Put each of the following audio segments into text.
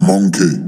Monkey.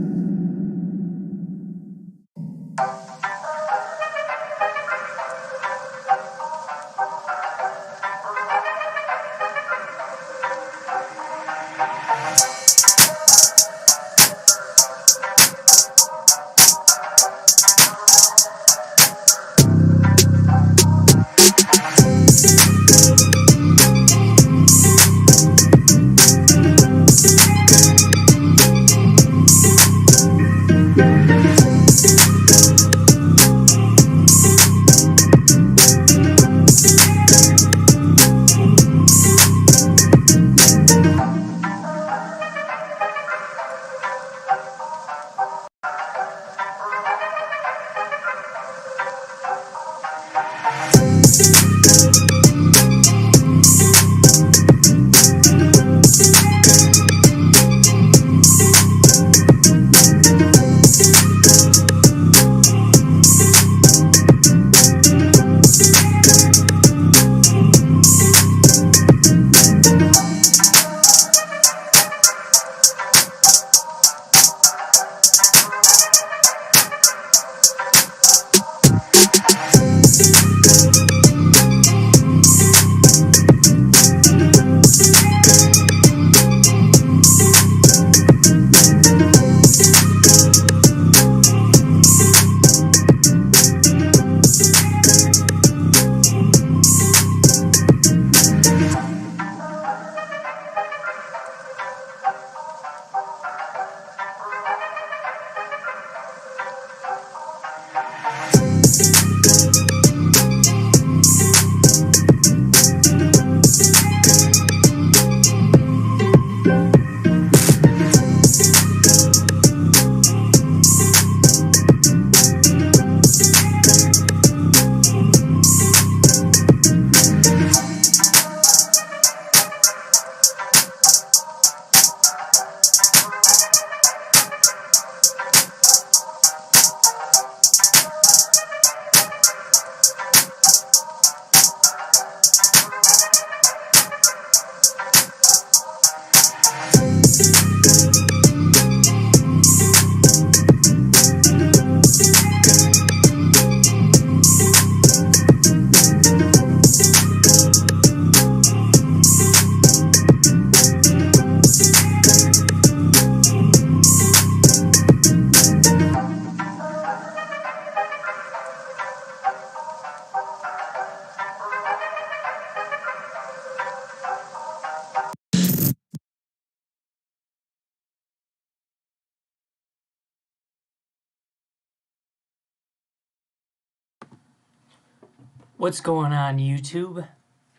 What's going on, YouTube?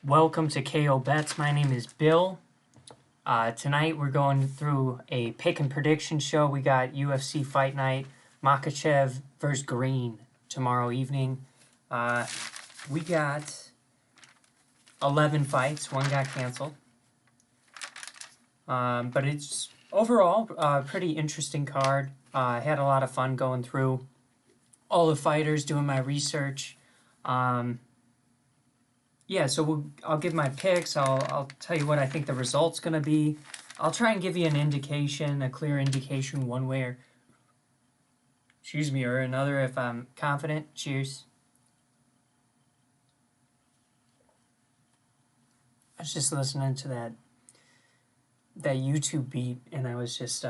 Welcome to KO Bets. My name is Bill. Tonight we're going through a pick and prediction show. We got UFC Fight Night, Makachev versus Green tomorrow evening. We got 11 fights. One got canceled. But it's overall a pretty interesting card. I had a lot of fun going through all the fighters, doing my research. Yeah, so I'll give my picks. I'll tell you what I think the result's going to be. I'll try and give you an indication, a clear indication one way or another if I'm confident. Cheers. I was just listening to that YouTube beat, and I was just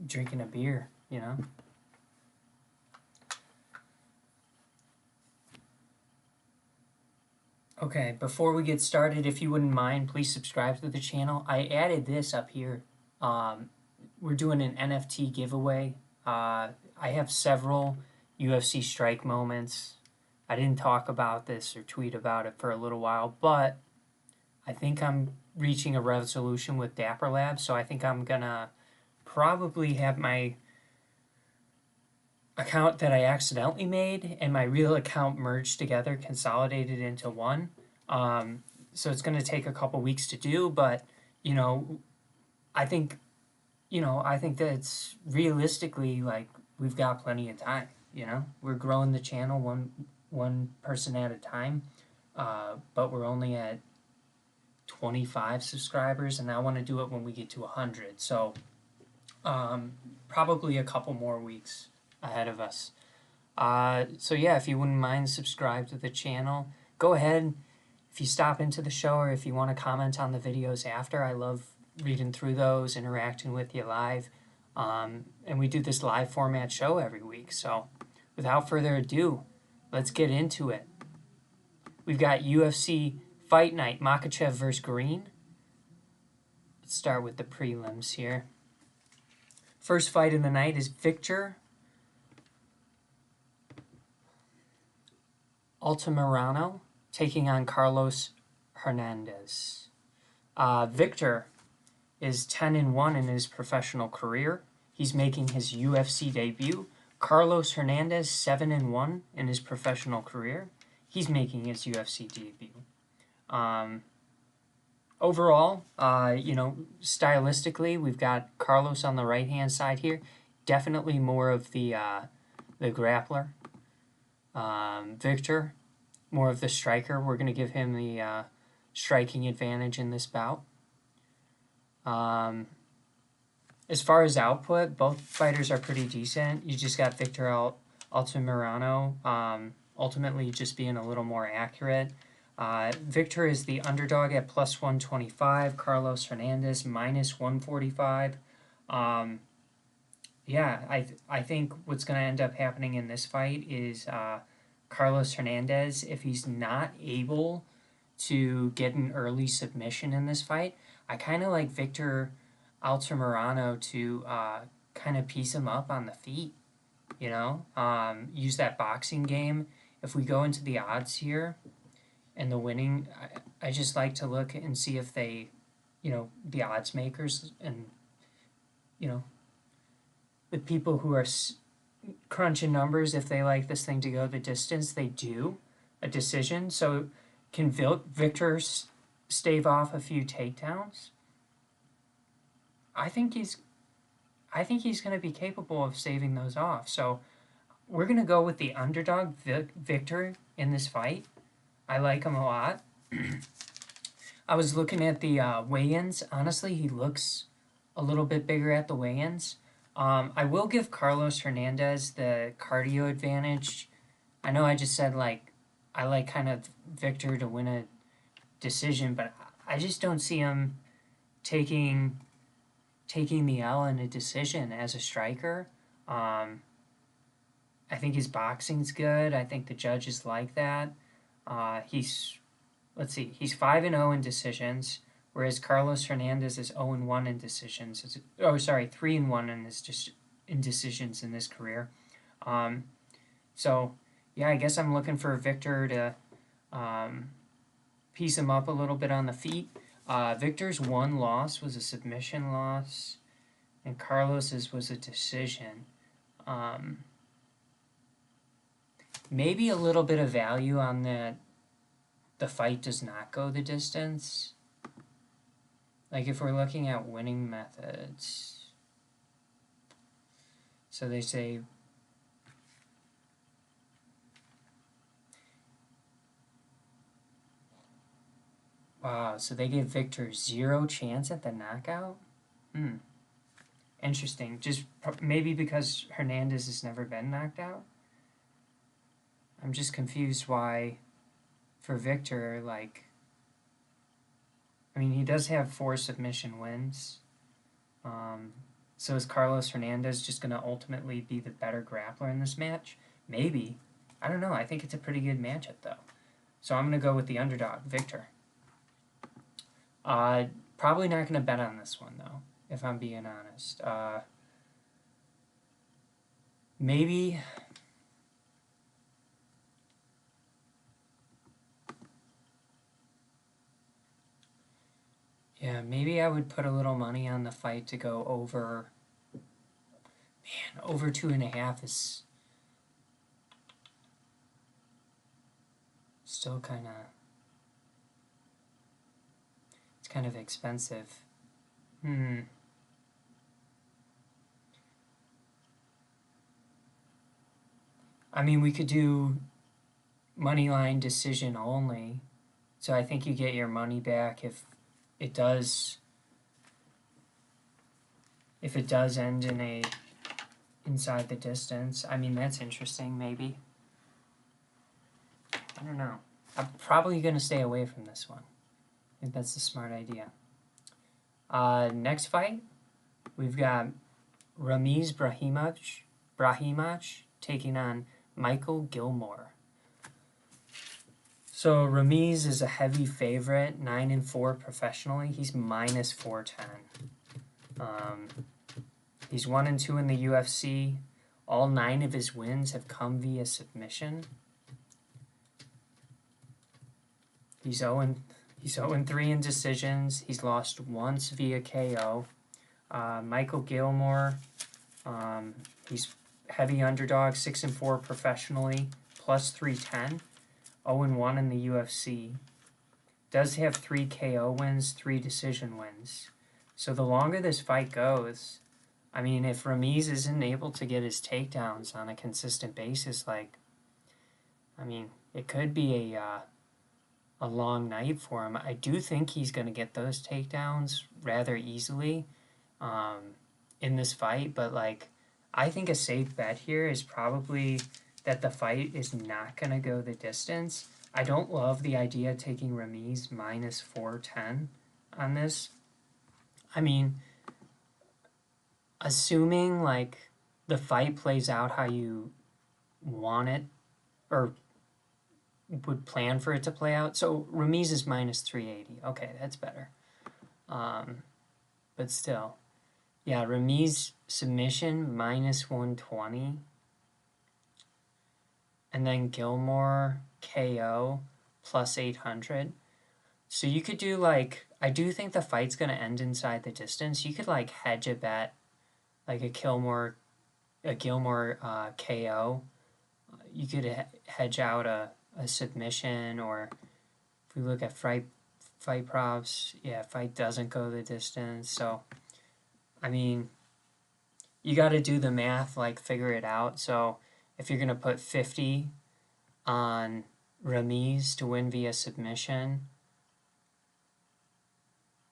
drinking a beer, you know? Okay, before we get started, if you wouldn't mind, please subscribe to the channel. I added this up here. We're doing an NFT giveaway. I have several UFC strike moments. I didn't talk about this or tweet about it for a little while, but I think I'm reaching a resolution with Dapper Labs, so I think I'm gonna probably have my account that I accidentally made and my real account merged together, consolidated into one. So it's going to take a couple weeks to do, but you know, I think that it's realistically like we've got plenty of time. You know, we're growing the channel one person at a time, but we're only at 25 subscribers, and I want to do it when we get to 100. So Probably a couple more weeks ahead of us. So yeah, if you wouldn't mind subscribe to the channel, go ahead. If you stop into the show or if you want to comment on the videos after, I love reading through those, interacting with you live. And we do this live format show every week. So without further ado, let's get into it. We've got UFC Fight Night, Makachev versus Green. Let's start with the prelims here. First fight of the night is Victor Ultimorano taking on Carlos Hernandez. Victor is 10-1 in his professional career. He's making his UFC debut. Carlos Hernandez, 7-1 in his professional career. He's making his UFC debut. Overall, stylistically, we've got Carlos on the right-hand side here. Definitely more of the grappler. Victor, more of the striker. We're going to give him the striking advantage in this bout. As far as output, both fighters are pretty decent. You just got Victor Ultimorano ultimately just being a little more accurate. Victor is the underdog at plus 125. Carlos Hernandez minus 145. I think what's going to end up happening in this fight is Carlos Hernandez, if he's not able to get an early submission in this fight, I kind of like Victor Ultimorano to kind of piece him up on the feet, use that boxing game. If we go into the odds here and the winning, I just like to look and see if they, the odds makers and, the people who are crunching numbers, if they like this thing to go the distance, they do a decision. So can Victor stave off a few takedowns? I think he's going to be capable of saving those off. So we're going to go with the underdog, Victor, in this fight. I like him a lot. I was looking at the weigh-ins. Honestly, he looks a little bit bigger at the weigh-ins. I will give Carlos Hernandez the cardio advantage. I know I just said, I like kind of Victor to win a decision, but I just don't see him taking the L in a decision as a striker. I think his boxing's good. I think the judges like that. He's 5-0 in decisions, whereas Carlos Hernandez is 0-1 in decisions. 3-1 in decisions in his career. I guess I'm looking for Victor to piece him up a little bit on the feet. Victor's one loss was a submission loss, and Carlos's was a decision. Maybe a little bit of value on that the fight does not go the distance. Like if we're looking at winning methods. So they say wow, so they give Victor 0 chance at the knockout? Interesting. Just maybe because Hernandez has never been knocked out? I'm just confused why, for Victor, he does have 4 submission wins. So is Carlos Hernandez just going to ultimately be the better grappler in this match? Maybe. I don't know. I think it's a pretty good matchup, though. So I'm going to go with the underdog, Victor. Probably not going to bet on this one, though, if I'm being honest. Maybe... Yeah, maybe I would put a little money on the fight to go over... Man, over 2.5 is... still kind of... It's kind of expensive. We could do moneyline decision only. So I think you get your money back if it does if it does end in a inside the distance. I mean, that's interesting, maybe. I don't know. I'm probably going to stay away from this one. I think that's a smart idea. Next fight, we've got Ramis Brahimach taking on Michael Gilmore. So Ramis is a heavy favorite, 9-4 professionally. He's minus 410. He's 1-2 in the UFC. All 9 of his wins have come via submission. He's 0-3 in decisions. He's lost once via KO. Michael Gilmore, he's heavy underdog, 6-4 professionally, plus 310. 0-1 in the UFC. Does have 3 KO wins, 3 decision wins. So the longer this fight goes, I mean, if Ramis isn't able to get his takedowns on a consistent basis, like, I mean, it could be a long night for him. I do think he's going to get those takedowns rather easily in this fight, but, like, I think a safe bet here is probably that the fight is not going to go the distance. I don't love the idea of taking Ramis minus 410 on this. I mean, assuming, like, the fight plays out how you want it or would plan for it to play out. So Ramis is minus 380. Okay, that's better. But still. Yeah, Ramis submission minus 120. And then Gilmore KO plus 800. So you could do, like, I do think the fight's going to end inside the distance. You could, like, hedge a bet, like a Gilmore KO. You could hedge out a submission, or if we look at fight props, yeah, fight doesn't go the distance. So, I mean, you got to do the math, like, figure it out. So if you're going to put 50 on Ramis to win via submission,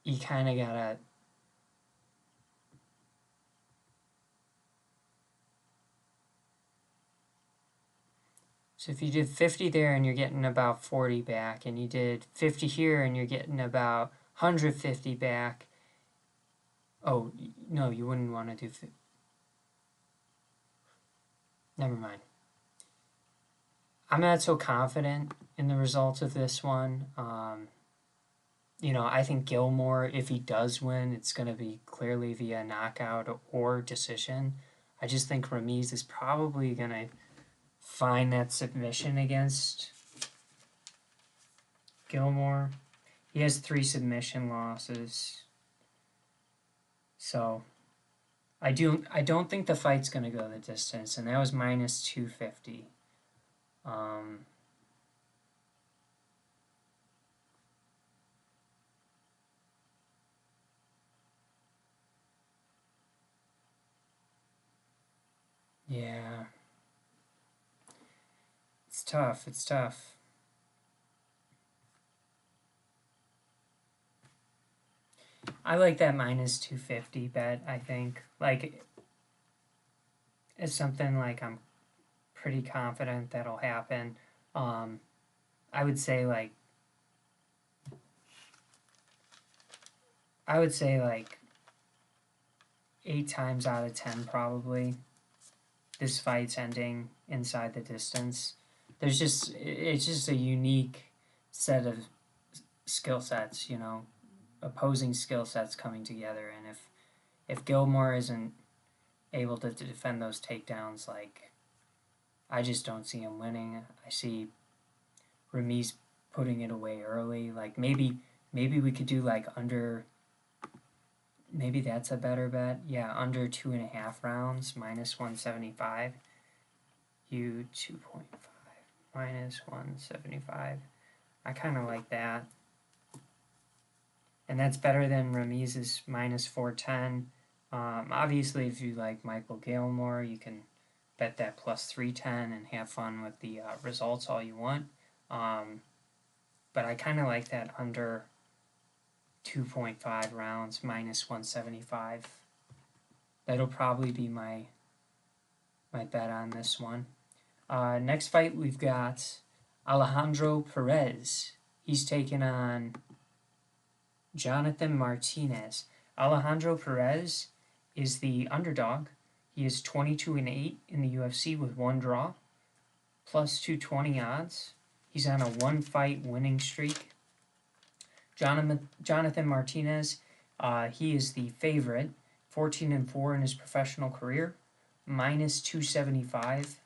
you kind of got to... So if you did 50 there and you're getting about 40 back, and you did 50 here and you're getting about 150 back, oh, no, you wouldn't want to do... Never mind. I'm not so confident in the results of this one. You know, I think Gilmore, if he does win, it's going to be clearly via knockout or decision. I just think Ramis is probably going to find that submission against Gilmore. He has 3 submission losses. So I don't think the fight's going to go the distance, and that was minus 250. Yeah. It's tough. It's tough. I like that minus 250 bet, I think. Like, it's something like I'm pretty confident that'll happen. I would say like 8 times out of 10 probably this fight's ending inside the distance. It's just a unique set of skill sets, you know, opposing skill sets coming together, and if Gilmore isn't able to defend those takedowns, like, I just don't see him winning. I see Ramis putting it away early. Like, maybe we could do like under, maybe that's a better bet. Yeah, under 2.5 rounds, minus 175. U 2.5 minus 175. I kind of like that. And that's better than Ramis's minus 410. Obviously, if you like Michael Gilmore, you can bet that plus 310 and have fun with the results all you want. But I kind of like that under 2.5 rounds, minus 175. That'll probably be my bet on this one. Next fight, we've got Alejandro Perez. He's taking on Jonathan Martinez. Alejandro Perez is the underdog. He is 22-8 in the UFC with 1 draw, plus 220 odds. He's on a 1-fight winning streak. Jonathan Martinez, he is the favorite, 14-4 in his professional career, minus 275.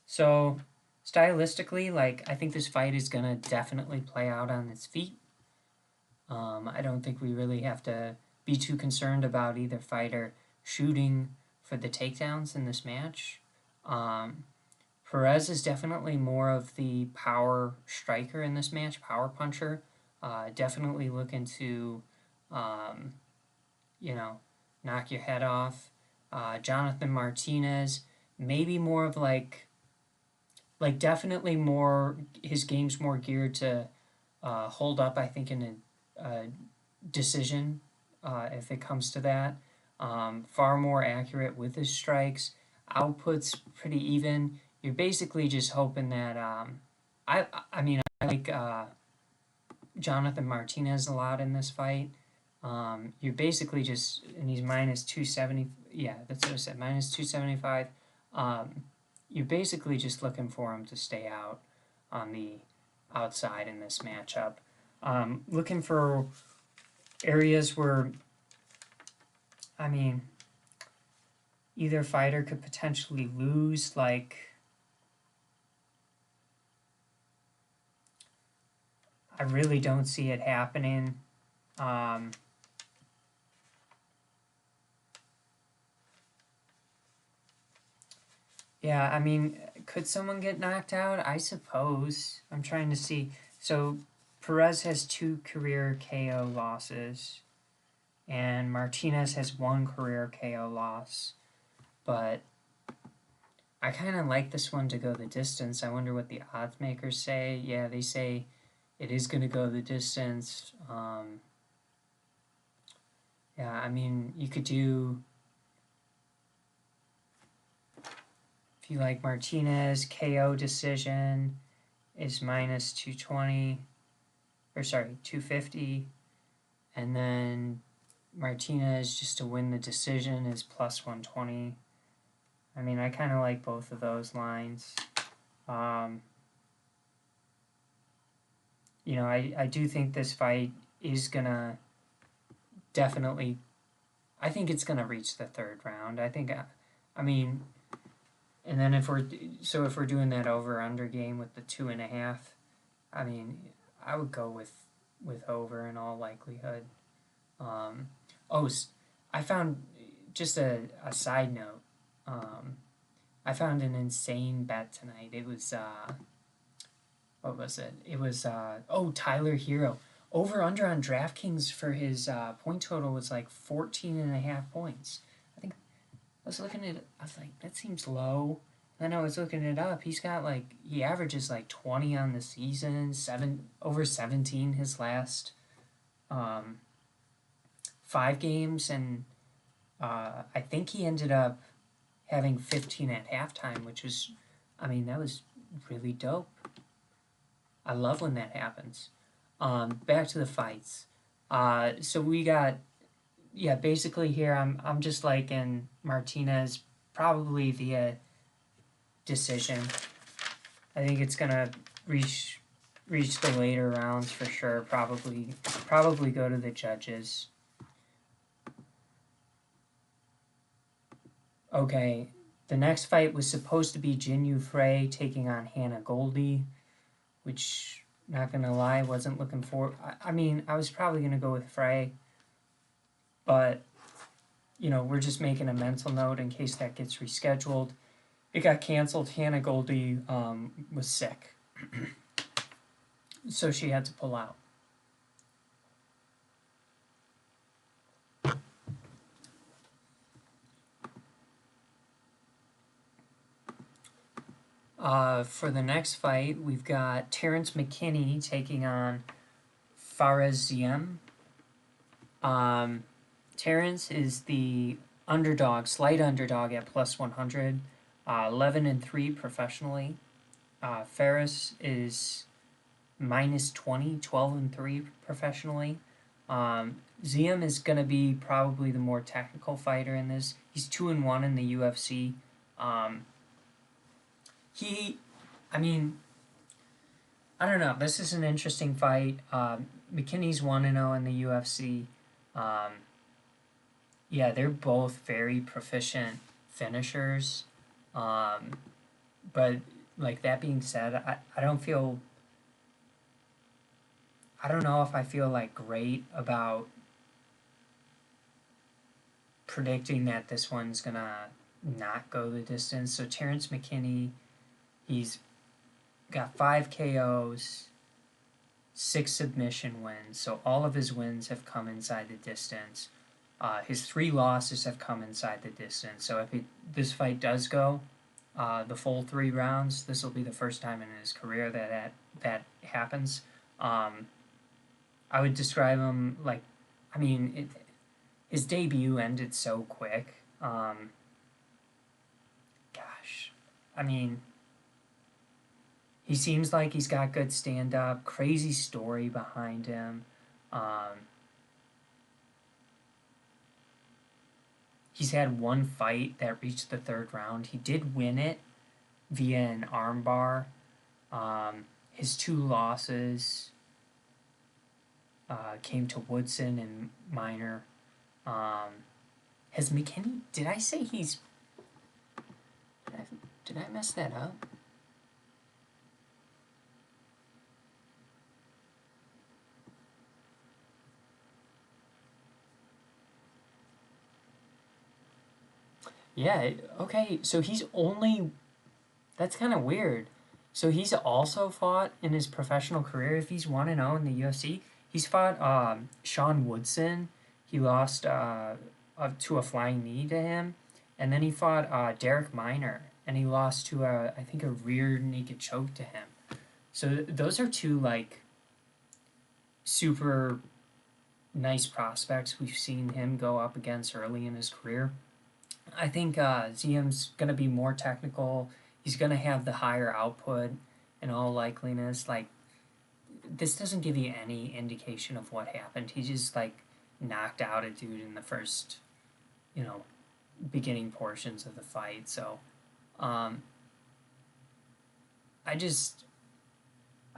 So stylistically, like, I think this fight is gonna definitely play out on its feet. I don't think we really have to be too concerned about either fighter shooting for the takedowns in this match. Perez is definitely more of the power striker in this match, power puncher. Definitely looking to, you know, knock your head off. Jonathan Martinez, maybe more of like definitely more, his game's more geared to hold up, I think, in a decision, if it comes to that. Far more accurate with his strikes. Output's pretty even. You're basically just hoping that I mean, I like Jonathan Martinez a lot in this fight. You're basically just, and he's minus 270. Yeah, that's what I said, minus 275. You're basically just looking for him to stay out on the outside in this matchup. Looking for areas where, I mean, either fighter could potentially lose, like, I really don't see it happening. Yeah, I mean, could someone get knocked out? I suppose. I'm trying to see. So Perez has 2 career KO losses, and Martinez has 1 career KO loss. But I kind of like this one to go the distance. I wonder what the odds makers say. Yeah, they say it is going to go the distance. Yeah, I mean, you could do, if you like Martinez, KO decision is minus 220, or sorry, 250. And then Martinez just to win the decision is plus 120. I mean, I kind of like both of those lines. You know, I do think this fight is gonna definitely, I think it's gonna reach the 3rd round. I think, I mean, and then if we're doing that over-under game with the 2.5, I mean, I would go with over in all likelihood. I found, just a side note, I found an insane bet tonight. It was, what was it? It was, Tyler Hero. Over-under on DraftKings for his point total was like 14.5 points. I think I was looking at it, I was like, that seems low. Then I was looking it up. He's got like, he averages like 20 on the season, over 17 his last 5 games, and I think he ended up having 15 at halftime, which was, I mean, that was really dope. I love when that happens. Back to the fights. So we got, yeah, basically here I'm just liking Martinez probably via decision. I think it's gonna reach the later rounds for sure. Probably go to the judges. Okay, the next fight was supposed to be Jinyu Frey taking on Hannah Goldie, which, not gonna lie, wasn't looking for. I mean, I was probably gonna go with Frey, but, you know, we're just making a mental note in case that gets rescheduled. It got canceled. Hannah Goldie was sick, so she had to pull out. For the next fight, we've got Terence McKinney taking on Fares Ziem. Terrence is the underdog, slight underdog at plus 100, 11-3 professionally. Ferris is minus 20, 12-3 professionally. Ziem is going to be probably the more technical fighter in this. He's 2-1 in the UFC. I mean, I don't know. This is an interesting fight. McKinney's 1-0 in the UFC. Yeah, they're both very proficient finishers. But like that being said, I don't feel. I don't know if I feel like great about predicting that this one's gonna not go the distance. So Terence McKinney, he's got 5 KOs, 6 submission wins. So all of his wins have come inside the distance. His 3 losses have come inside the distance. So if this fight does go the full 3 rounds, this will be the first time in his career that happens. I would describe him like, I mean, his debut ended so quick. Gosh, I mean, he seems like he's got good stand-up, crazy story behind him. He's had 1 fight that reached the 3rd round. He did win it via an armbar. His 2 losses came to Woodson and Minor. Has McKinney... Did I say he's... Did I mess that up? Yeah, okay, so he's only... That's kind of weird. So he's also fought in his professional career, if he's 1-0 in the UFC, he's fought Sean Woodson. He lost to a flying knee to him. And then he fought Derek Minor, and he lost to, I think, a rear naked choke to him. So those are 2, like, super nice prospects we've seen him go up against early in his career. I think Ziem's going to be more technical. He's going to have the higher output in all likeliness. Like, this doesn't give you any indication of what happened. He just, like, knocked out a dude in the first, beginning portions of the fight. So, I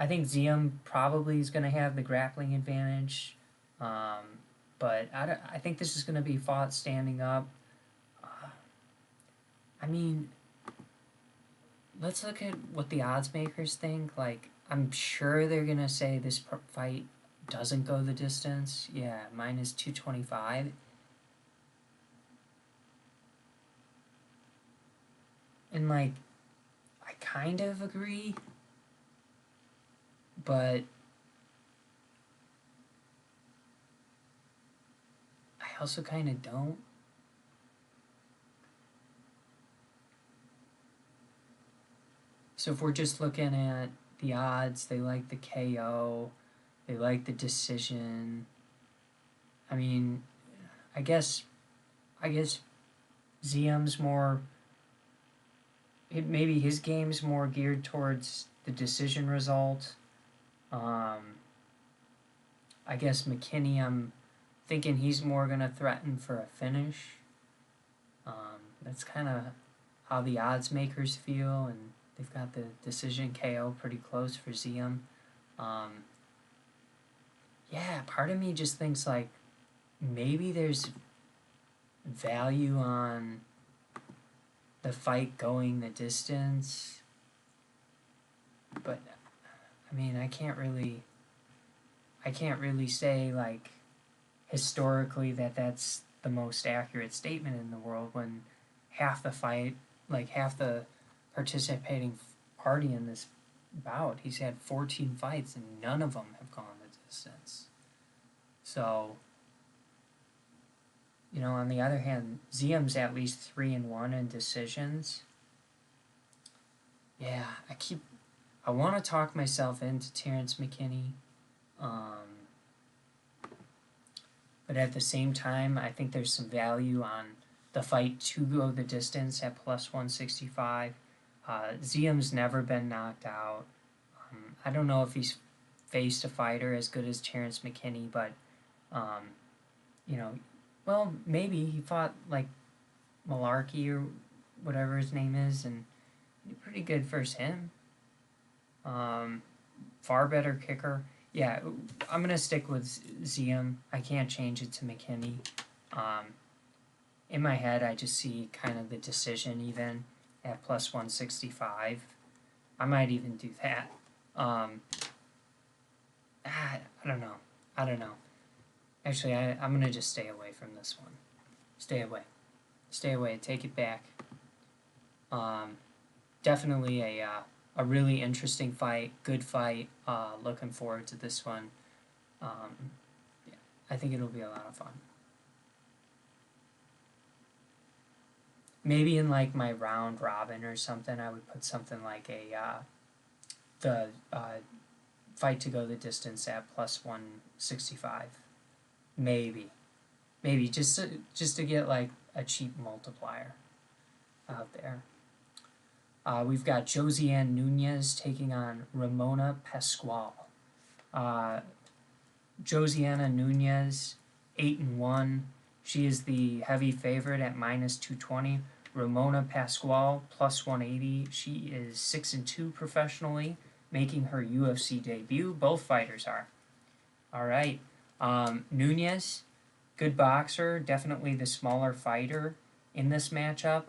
think Ziem probably is going to have the grappling advantage. But I think this is going to be fought standing up. I mean, let's look at what the odds makers think. Like, I'm sure they're going to say this fight doesn't go the distance. Yeah, minus 225. And, like, I kind of agree. But I also kind of don't. So if we're just looking at the odds, they like the KO, they like the decision. I mean, I guess Ziem's more... maybe his game's more geared towards the decision result. I guess McKinney, I'm thinking he's more going to threaten for a finish. That's kind of how the odds makers feel, and they've got the decision KO pretty close for Ziem. Yeah, part of me just thinks, like, maybe there's value on the fight going the distance. But, I mean, I can't really say, like, historically that's the most accurate statement in the world when half the fight, like, half the participating party in this bout, he's had 14 fights and none of them have gone the distance. So, on the other hand, Ziem's at least 3-1 in decisions. Yeah, I want to talk myself into Terence McKinney. but at the same time, I think there's some value on the fight to go the distance at plus 165. Ziem's never been knocked out. I don't know if he's faced a fighter as good as Terence Mckinney, but, you know, well, maybe he fought like Malarkey or whatever his name is, and pretty good versus him. Far better kicker. Yeah, I'm going to stick with Ziem. I can't change it to McKinney. In my head, I just see kind of the decision even at plus 165. I might even do that. I don't know. I don't know. Actually, I'm going to just stay away from this one. Stay away. Stay away. Take it back. Definitely a really interesting fight. Good fight. Looking forward to this one. Yeah, I think it'll be a lot of fun. Maybe in like my round robin or something, I would put something like the fight to go the distance at plus 165. Maybe just to get like a cheap multiplier out there. We've got Josie Ann Nunez taking on Ramona Pascual. Josiana Nunez, 8-1. She is the heavy favorite at minus 220. Ramona Pascual, plus 180. She is 6-2 professionally, making her UFC debut. Both fighters are. All right. Nunez, good boxer, definitely the smaller fighter in this matchup.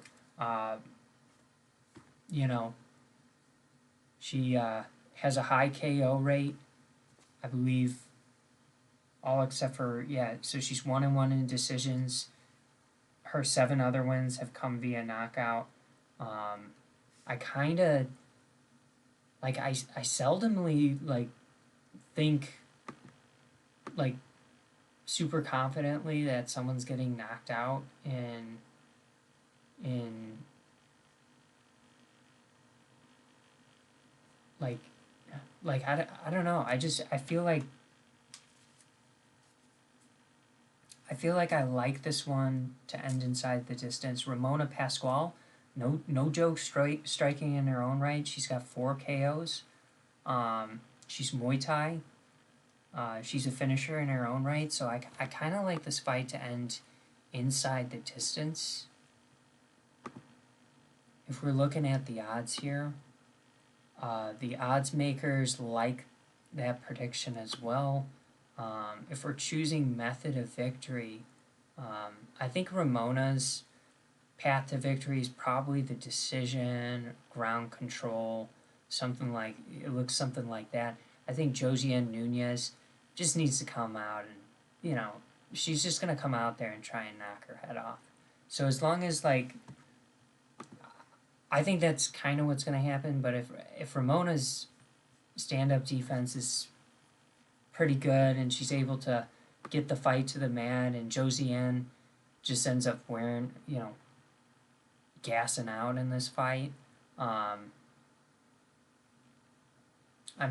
You know, she has a high KO rate, I believe, all except for, so she's 1-1 in decisions. Her 7 other wins have come via knockout. I kind of, like, I seldomly, like, think, like, super confidently that someone's getting knocked out in I don't know. I feel like I like this one to end inside the distance. Ramona Pascual, no joke, striking in her own right. She's got 4 KOs. She's Muay Thai. She's a finisher in her own right, so I kind of like this fight to end inside the distance. If we're looking at the odds here, the odds makers like that prediction as well. If we're choosing method of victory, I think Ramona's path to victory is probably the decision, ground control, something like that. I think Josie Ann Nunez just needs to come out and, she's just going to come out there and try and knock her head off. So as long as, like, I think that's kind of what's going to happen, but if Ramona's stand-up defense is pretty good and she's able to get the fight to the mat and Josie Ann just ends up wearing, gassing out in this fight, I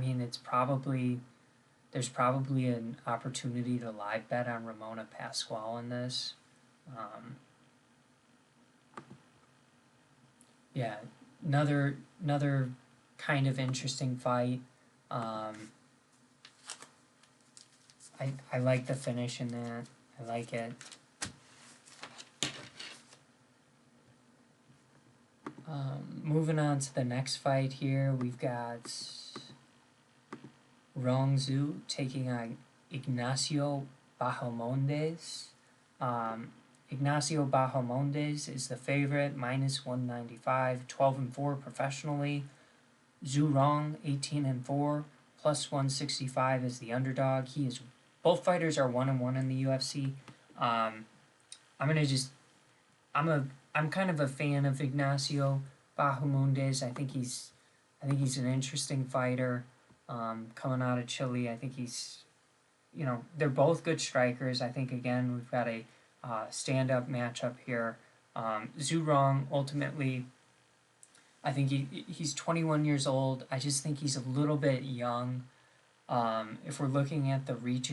mean, there's probably an opportunity to live bet on Ramona Pascual in this. Another kind of interesting fight. I like the finish in that. I like it. Moving on to the next fight here, we've got Rongzhu taking on Ignacio Bajo Mondes. Ignacio Bajo Mondes is the favorite, minus 195, 12-4 professionally. Zhu Rong, 18-4, plus 165 is the underdog. Both fighters are 1-1 in the UFC. I'm kind of a fan of Ignacio Bajo Mondes. I think he's an interesting fighter. Coming out of Chile, I think he's, they're both good strikers. I think, again, we've got a stand-up matchup here. Zhu Rong, ultimately, I think he's 21 years old. I just think he's a little bit young. If we're looking at the reach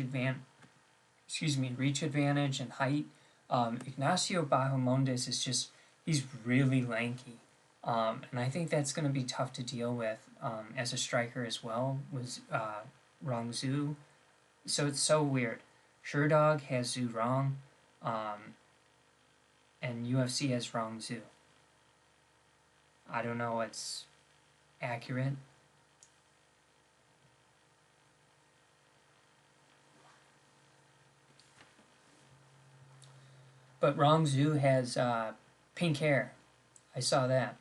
reach advantage and height. Ignacio Bajo Mondes is just, he's really lanky. And I think that's going to be tough to deal with as a striker as well, was Rongzhu. So it's so weird. Sherdog has Zhu Rong, and UFC has Rongzhu. I don't know what's accurate. But Rongzhu has pink hair. I saw that.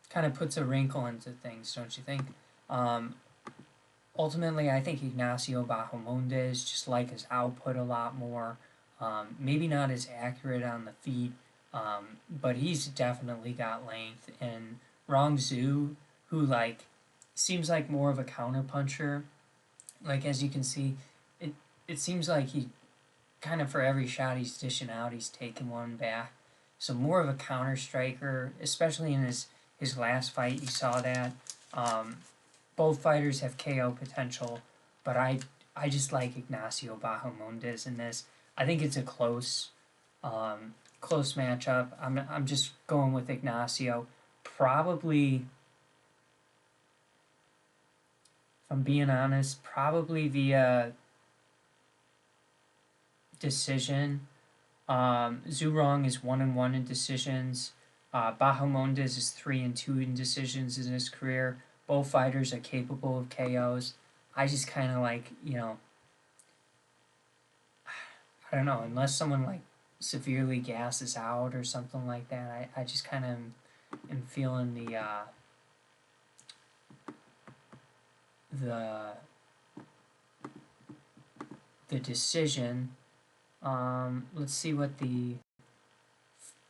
Kind of puts a wrinkle into things, don't you think? Ultimately, I think Ignacio Bajo Mondes just like his output a lot more. Maybe not as accurate on the feet, but he's definitely got length. And Rongzhu, who like seems like more of a counterpuncher, like as you can see, it seems like he kind of for every shot he's dishing out, he's taking one back. So more of a counter striker, especially in his last fight, you saw that. Both fighters have KO potential, but I just like Ignacio Bajo Mondes in this. I think it's a close matchup. I'm just going with Ignacio. Probably, if I'm being honest, probably via decision. Zhu Rong is 1-1 in decisions. Bajo Mondes is 3-2 in decisions in his career. Both fighters are capable of KOs. I just kind of like, I don't know, unless someone like severely gasses out or something like that, I just kind of am feeling the decision. Let's see what the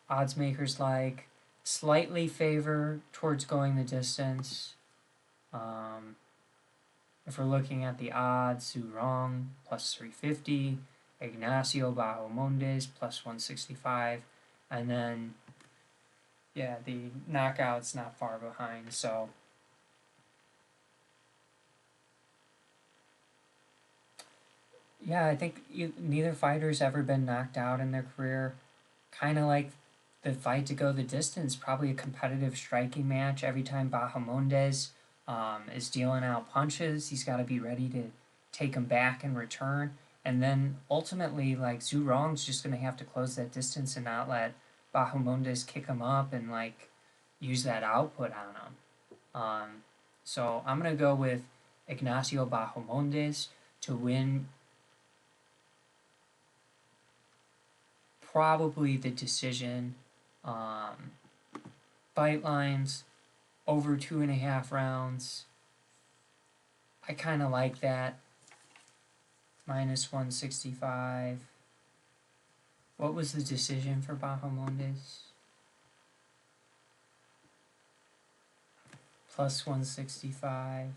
odds makers like. Slightly favor towards going the distance. If we're looking at the odds, Zhu Rong plus 350, Ignacio Bajo Mondes plus 165, and then the knockout's not far behind. So I think neither fighter's ever been knocked out in their career. Kind of like the fight to go the distance, probably a competitive striking match. Every time Bajo Mondes is dealing out punches, he's got to be ready to take them back and return. And then ultimately, like, Zhu Rong's just going to have to close that distance and not let Bajo Mondes kick him up and, like, use that output on him. So I'm going to go with Ignacio Bajo Mondes to win probably the decision. Fight lines over 2.5 rounds. I kind of like that. Minus 165. What was the decision for Bajo Mondes? Plus 165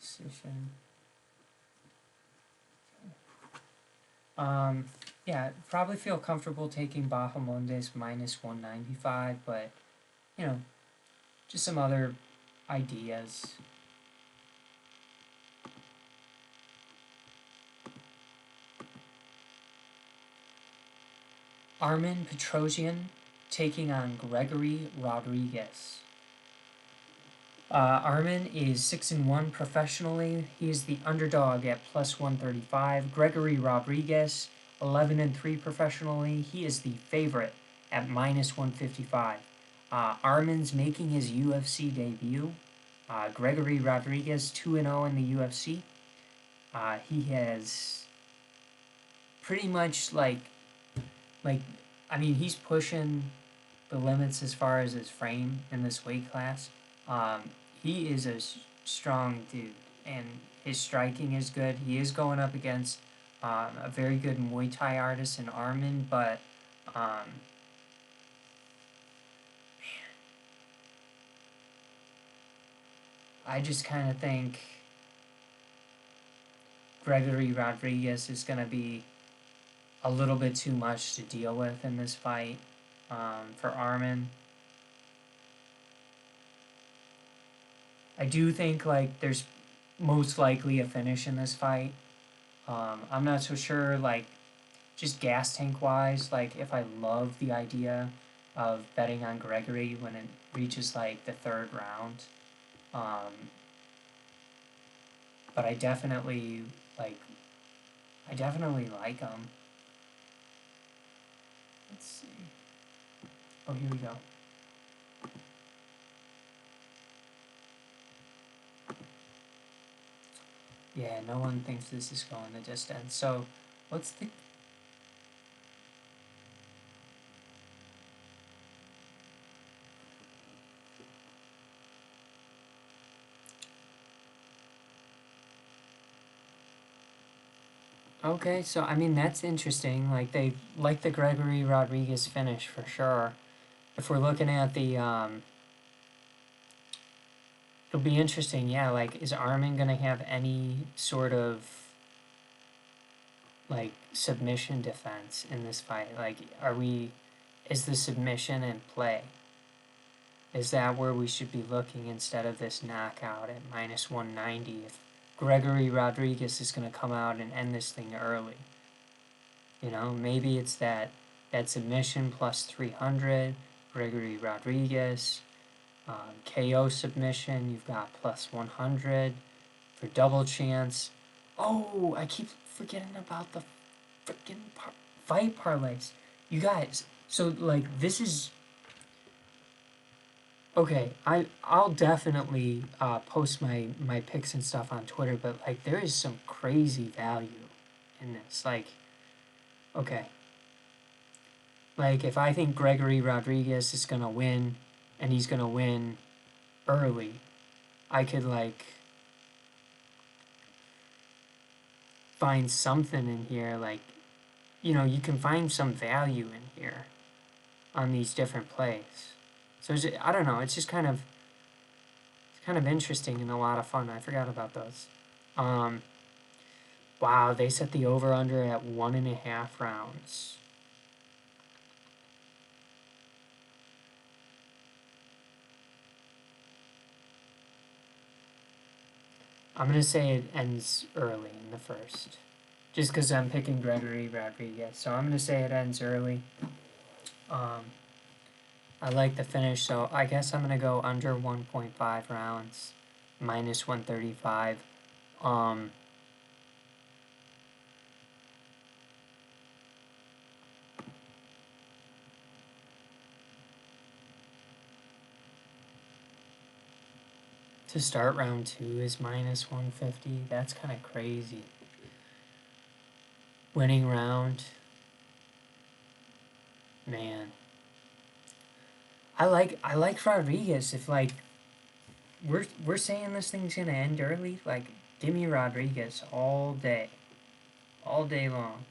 decision. Probably feel comfortable taking Bajo Mondes minus 195, but just some other ideas. Armin Petrosian taking on Gregory Rodriguez. Armin is 6-1 professionally. He is the underdog at plus 135. Gregory Rodriguez, 11-3 professionally. He is the favorite at minus 155. Armin's making his UFC debut. Gregory Rodriguez, 2-0 in the UFC. He has pretty much he's pushing the limits as far as his frame in this weight class. He is a strong dude, and his striking is good. He is going up against a very good Muay Thai artist in Armin, but I just kind of think Gregory Rodriguez is going to be a little bit too much to deal with in this fight for Armin. I do think there's most likely a finish in this fight. I'm not so sure, like, just gas tank wise, like, if I love the idea of betting on Gregory when it reaches, like, the third round. But I definitely like him. Let's see. Oh, here we go. Yeah, no one thinks this is going the distance. So, what's the... Okay, so, I mean, that's interesting. Like, they like the Gregory Rodriguez finish for sure. If we're looking at the, it'll be interesting, yeah, like, is Armin gonna have any sort of, like, submission defense in this fight? Like, is the submission in play? Is that where we should be looking instead of this knockout at minus 190? If Gregory Rodriguez is going to come out and end this thing early, you know, maybe it's that submission plus 300, Gregory Rodriguez, KO submission, you've got plus 100 for double chance. Oh, I keep forgetting about the freaking fight parlays. You guys, so, like, this is... Okay, I'll definitely post my picks and stuff on Twitter, but, like, there is some crazy value in this. Like, okay, like, if I think Gregory Rodriguez is gonna win, and he's gonna win early, I could, like, find something in here. Like, you know, you can find some value in here on these different plays. So I don't know. It's just kind of interesting and a lot of fun. I forgot about those. Wow, they set the over/under at 1.5 rounds. I'm gonna say it ends early in the first, just because I'm picking Gregory Rodriguez. So I'm gonna say it ends early. I like the finish, so I guess I'm gonna go under 1.5 rounds, minus 135. To start round 2 is minus 150. That's kind of crazy. Winning round, man. I like Rodriguez. If, like, we're saying this thing's gonna end early, like, give me Rodriguez all day long.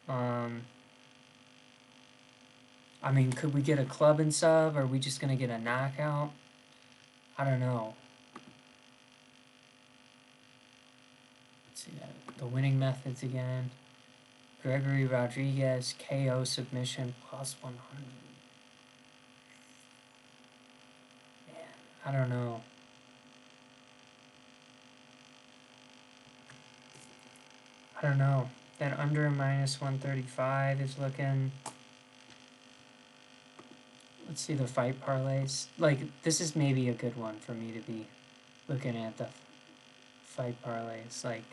I mean, could we get a club and sub? Or are we just gonna get a knockout? I don't know. Let's see the winning methods again. Gregory Rodriguez KO submission plus 100. Man, I don't know. That under minus 135 is looking... Let's see the fight parlays. Like, this is maybe a good one for me to be looking at the fight parlays. Like,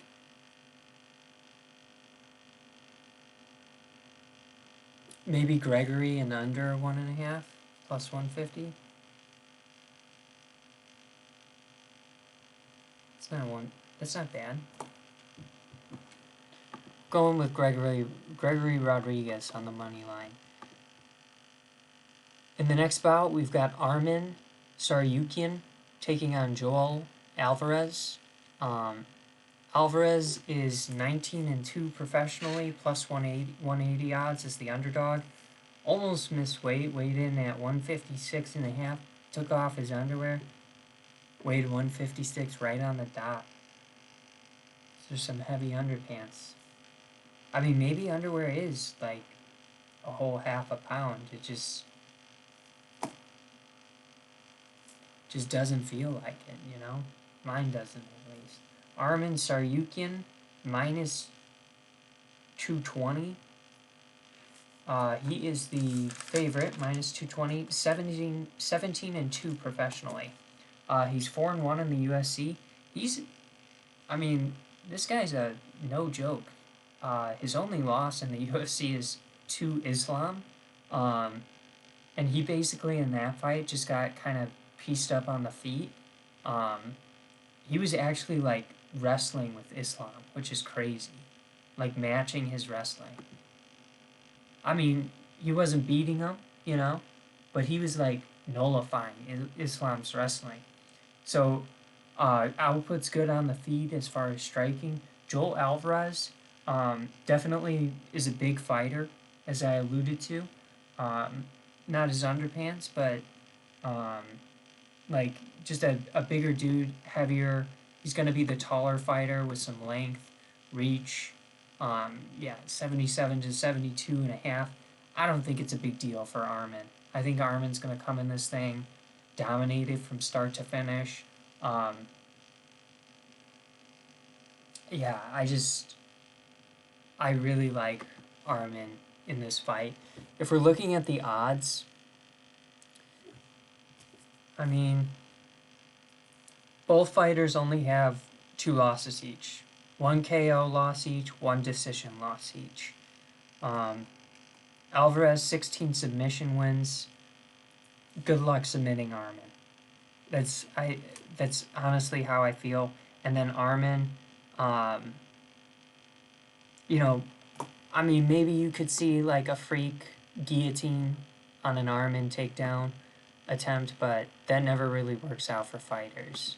maybe Gregory and under 1.5 plus 150. That's not bad. Going with Gregory Rodriguez on the money line. In the next bout, we've got Armin Saryukin taking on Joel Alvarez. Alvarez is 19-2 professionally, plus 180 odds as the underdog. Almost missed weight, weighed in at 156.5. Took off his underwear. Weighed 156 right on the dot. So there's some heavy underpants. I mean, maybe underwear is, like, a whole half a pound. It just doesn't feel like it, you know? Mine doesn't, at least. Armin Saryukin, minus 220. He is the favorite, minus 220, 17-2 professionally. He's 4-1 in the UFC. I mean, this guy's a no joke. His only loss in the UFC is to Islam. And he basically in that fight just got kind of pieced up on the feet. He was actually like wrestling with Islam, which is crazy. Like matching his wrestling. I mean, he wasn't beating him, you know, but he was like nullifying Islam's wrestling. So, output's good on the feet as far as striking. Joel Alvarez definitely is a big fighter, as I alluded to. Not his underpants, but like just a bigger dude, heavier. He's going to be the taller fighter with some length, reach. 77 to 72.5. I don't think it's a big deal for Armin. I think Armin's going to come in this thing, dominate it from start to finish. I really like Armin in this fight. If we're looking at the odds, I mean, both fighters only have 2 losses each. 1 KO loss each, 1 decision loss each. Alvarez, 16 submission wins. Good luck submitting Armin. That's honestly how I feel. And then Armin, maybe you could see like a freak guillotine on an Armin takedown attempt, but that never really works out for fighters.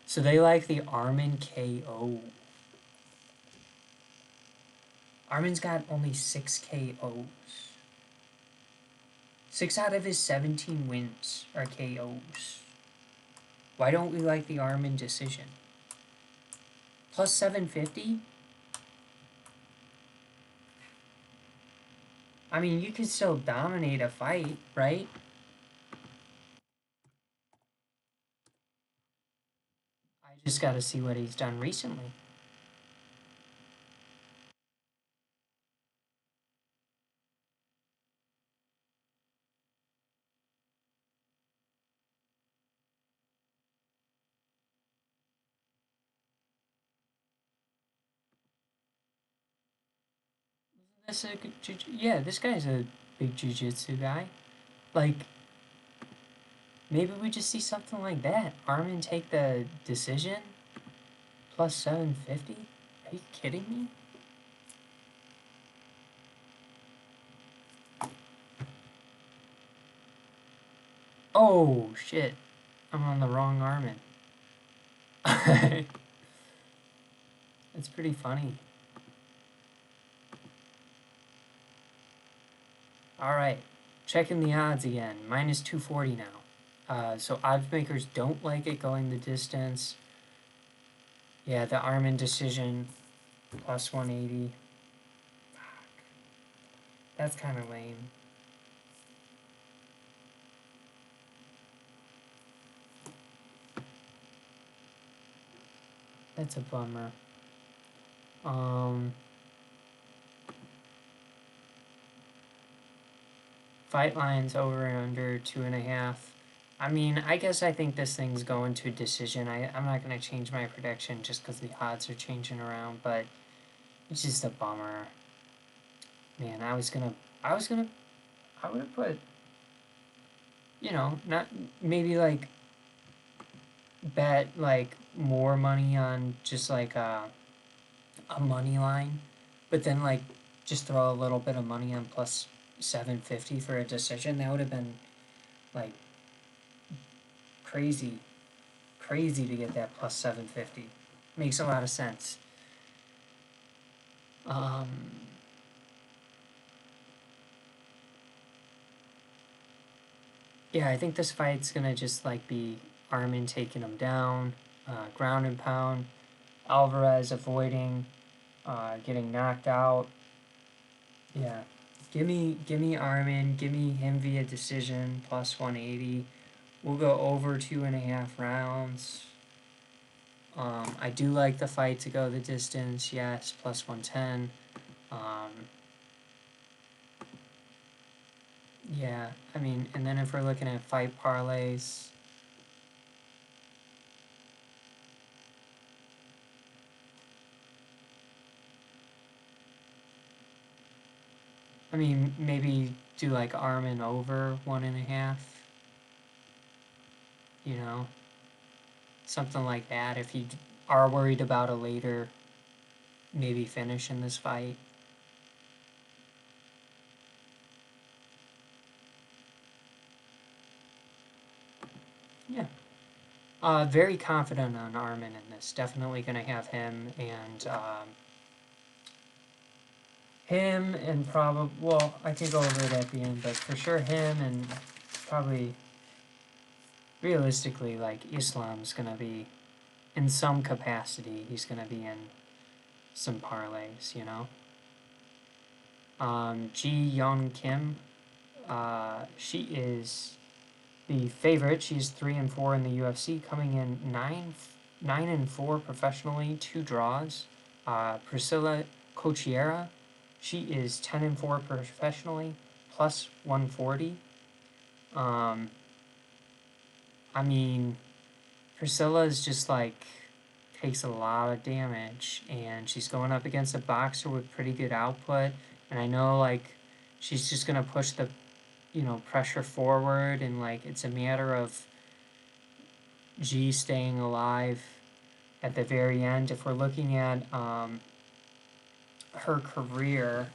So they like the Armin KO. Armin's got only 6 KOs. 6 out of his 17 wins are KOs. Why don't we like the Armin decision? Plus 750? I mean, you could still dominate a fight, right? I just gotta see what he's done recently. This guy's a big jiu-jitsu guy. Like, maybe we just see something like that. Armin take the decision? Plus 750? Are you kidding me? Oh, shit. I'm on the wrong Armin. It's pretty funny. Alright, checking the odds again. Minus 240 now. So odds makers don't like it going the distance. Yeah, the Armin decision, plus 180. Fuck. That's kind of lame. That's a bummer. Fight lines over and under 2.5. I mean, I guess I think this thing's going to a decision. I'm not going to change my prediction just because the odds are changing around, but it's just a bummer. Man, I would have put, not, maybe like, bet like more money on just like a money line, but then like just throw a little bit of money on plus 750 for a decision. That would have been like crazy to get that plus 750. Makes a lot of sense. Yeah, I think this fight's gonna just like be Armin taking him down, ground and pound, Alvarez avoiding, getting knocked out. Yeah, give me Armin, give me him via decision, plus 180. We'll go over 2.5 rounds. I do like the fight to go the distance, yes, plus 110. Yeah, I mean, and then if we're looking at fight parlays, I mean, maybe do like Armin over 1.5, you know, something like that if you are worried about a later maybe finish in this fight. Yeah. Very confident on Armin in this. Definitely going to have him and probably, well, I can go over it at the end, but for sure him and probably realistically, like, Islam's going to be in some capacity. He's going to be in some parlays, you know. Ji Young Kim, she is the favorite. She's 3-4 in the UFC, coming in 9-4 professionally, 2 draws. Priscilla Cochiera, she is 10-4 professionally, plus 140. I mean, Priscilla is just like takes a lot of damage, and she's going up against a boxer with pretty good output. And I know, like, she's just gonna push the, pressure forward, and like it's a matter of G staying alive at the very end. If we're looking at her career,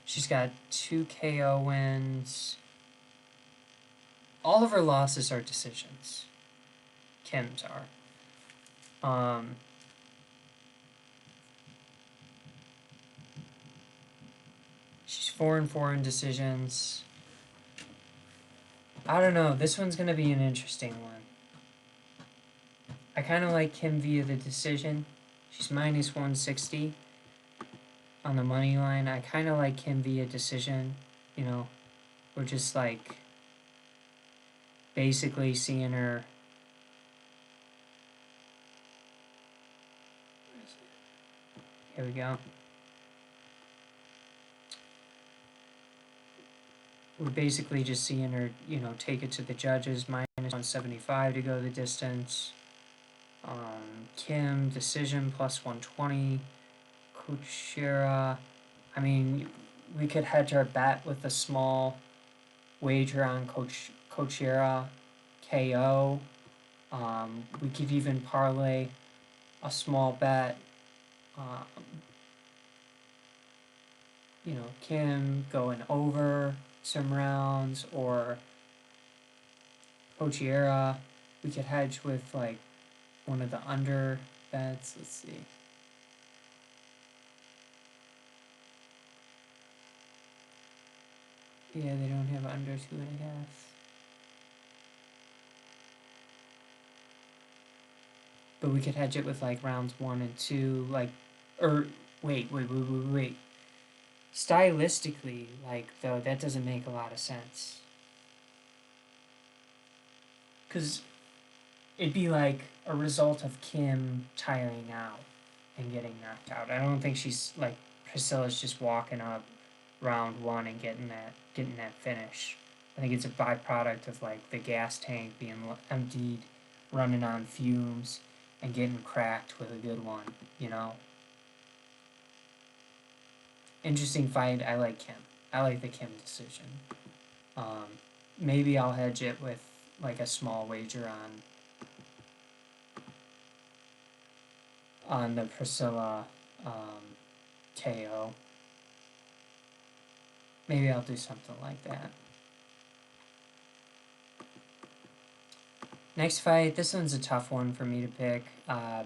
she's got 2 KO wins. All of her losses are decisions. Kim's are. She's 4-4 in decisions. I don't know. This one's gonna be an interesting one. I kind of like Kim via the decision. She's minus 160 on the money line. I kind of like Kim via decision. We're just like basically seeing her. Here we go. We're basically just seeing her, take it to the judges, minus 175 to go the distance. Kim, decision, plus 120. Kuchera, I mean, we could hedge our bet with a small wager on Kuchera KO. We could even parlay a small bet. Kim going over some rounds, or Kuchera. We could hedge with like one of the under bets. Let's see. Yeah, they don't have under 2.5. But we could hedge it with like rounds 1 and 2, like, or wait. Stylistically, like, though, that doesn't make a lot of sense. Because it'd be like a result of Kim tiring out and getting knocked out. I don't think she's like Priscilla's just walking up round 1 and getting that finish. I think it's a byproduct of like the gas tank being emptied, running on fumes, and getting cracked with a good one. Interesting fight. I like Kim. I like the Kim decision. Maybe I'll hedge it with like a small wager on the Priscilla KO. Maybe I'll do something like that. Next fight, this one's a tough one for me to pick.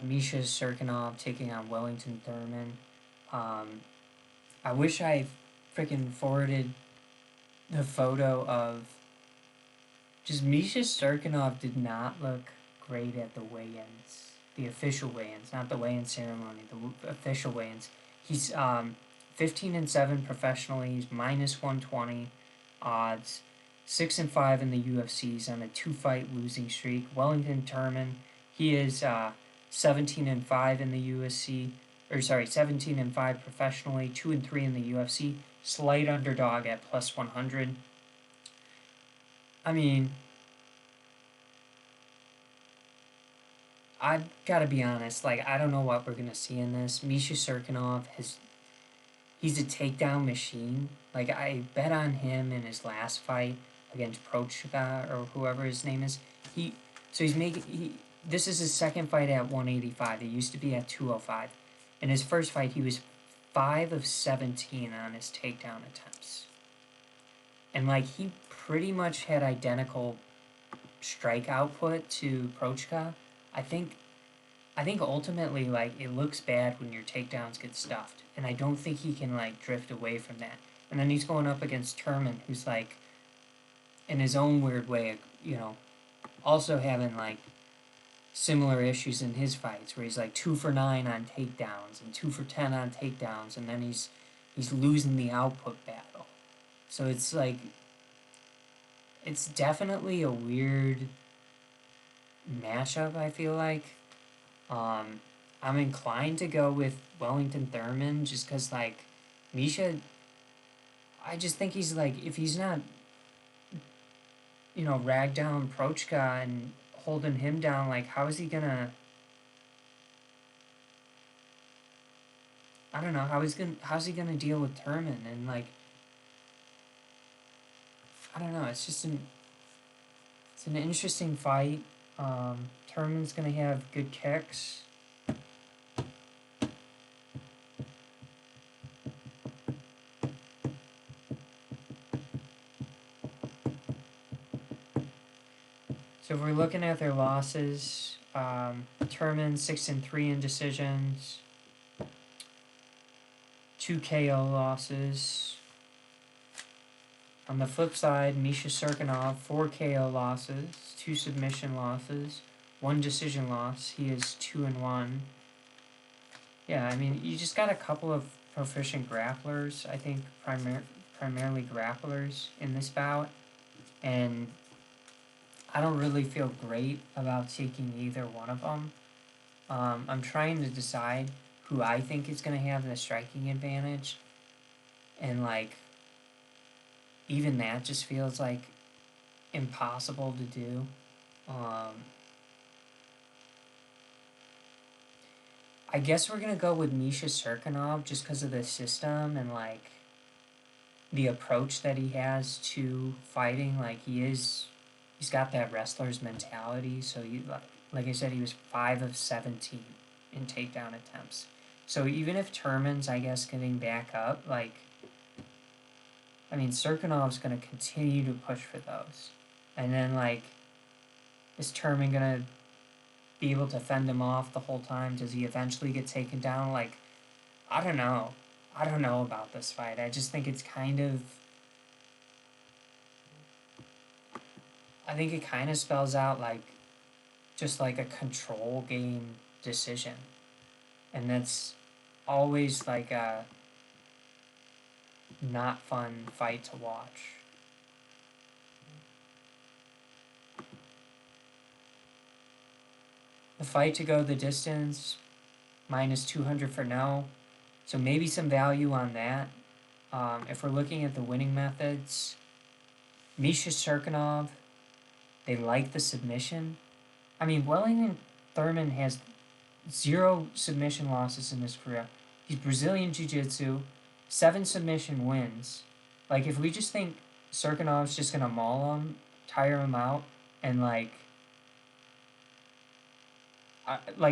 Misha Serkinov taking on Wellington Thurman. I wish I freaking forwarded the photo of just Misha Serkinov did not look great at the weigh-ins. The official weigh-ins, not the weigh-in ceremony, the official weigh-ins. He's 15-7 professionally. He's minus 120 odds. 6-5 in the UFC. He's on a 2-fight losing streak. Wellington Thurman, he is 17-5 in the UFC, or sorry, 17-5 professionally, 2-3 in the UFC. Slight underdog at plus 100. I mean, I've got to be honest, like, I don't know what we're going to see in this. Misha Serkinov he's a takedown machine. Like, I bet on him in his last fight against Prochka, or whoever his name is. This is his second fight at 185. It used to be at 205. In his first fight, he was 5 of 17 on his takedown attempts. And, like, he pretty much had identical strike output to Prochka. I think ultimately, like, it looks bad when your takedowns get stuffed. And I don't think he can, like, drift away from that. And then he's going up against Thurman, who's, like, in his own weird way, you know, also having, like, similar issues in his fights, where he's, like, 2 for 9 on takedowns and 2 for 10 on takedowns, and then he's losing the output battle. So it's, like, it's definitely a weird matchup, I feel like. I'm inclined to go with Wellington Thurman just because, like, Misha, I just think he's, like, if he's not, you know, rag down Prochka and holding him down, like, how is he gonna, I don't know, how's he gonna deal with Thurman? And, like, I don't know, it's just it's an interesting fight. Thurman's gonna have good kicks. So if we're looking at their losses, Thurman 6-3 in decisions, 2 KO losses. On the flip side, Misha Serkinov, 4 KO losses, 2 submission losses, 1 decision loss. He is 2-1. Yeah, I mean, you just got a couple of proficient grapplers, I think primarily grapplers in this bout, and I don't really feel great about taking either one of them. I'm trying to decide who I think is going to have the striking advantage, and, like, even that just feels, like, impossible to do. I guess we're going to go with Misha Serkinov just because of the system and, like, the approach that he has to fighting. Like, he's got that wrestler's mentality. So, like I said, he was 5 of 17 in takedown attempts. So even if Thurman's, I guess, getting back up, like, I mean, Serkinov's going to continue to push for those. And then, like, is Thurman going to be able to fend him off the whole time? Does he eventually get taken down? Like, I don't know. I don't know about this fight. I just think it's kind of... I think it kind of spells out, like, just like a control game decision. And that's always, like, a not fun fight to watch. The fight to go the distance, minus 200 for no. So maybe some value on that. If we're looking at the winning methods, Misha Serkinov, they like the submission. I mean, Wellington Thurman has 0 submission losses in his career. He's Brazilian Jiu-Jitsu, 7 submission wins. Like, if we just think Serkinov's just going to maul him, tire him out, and, like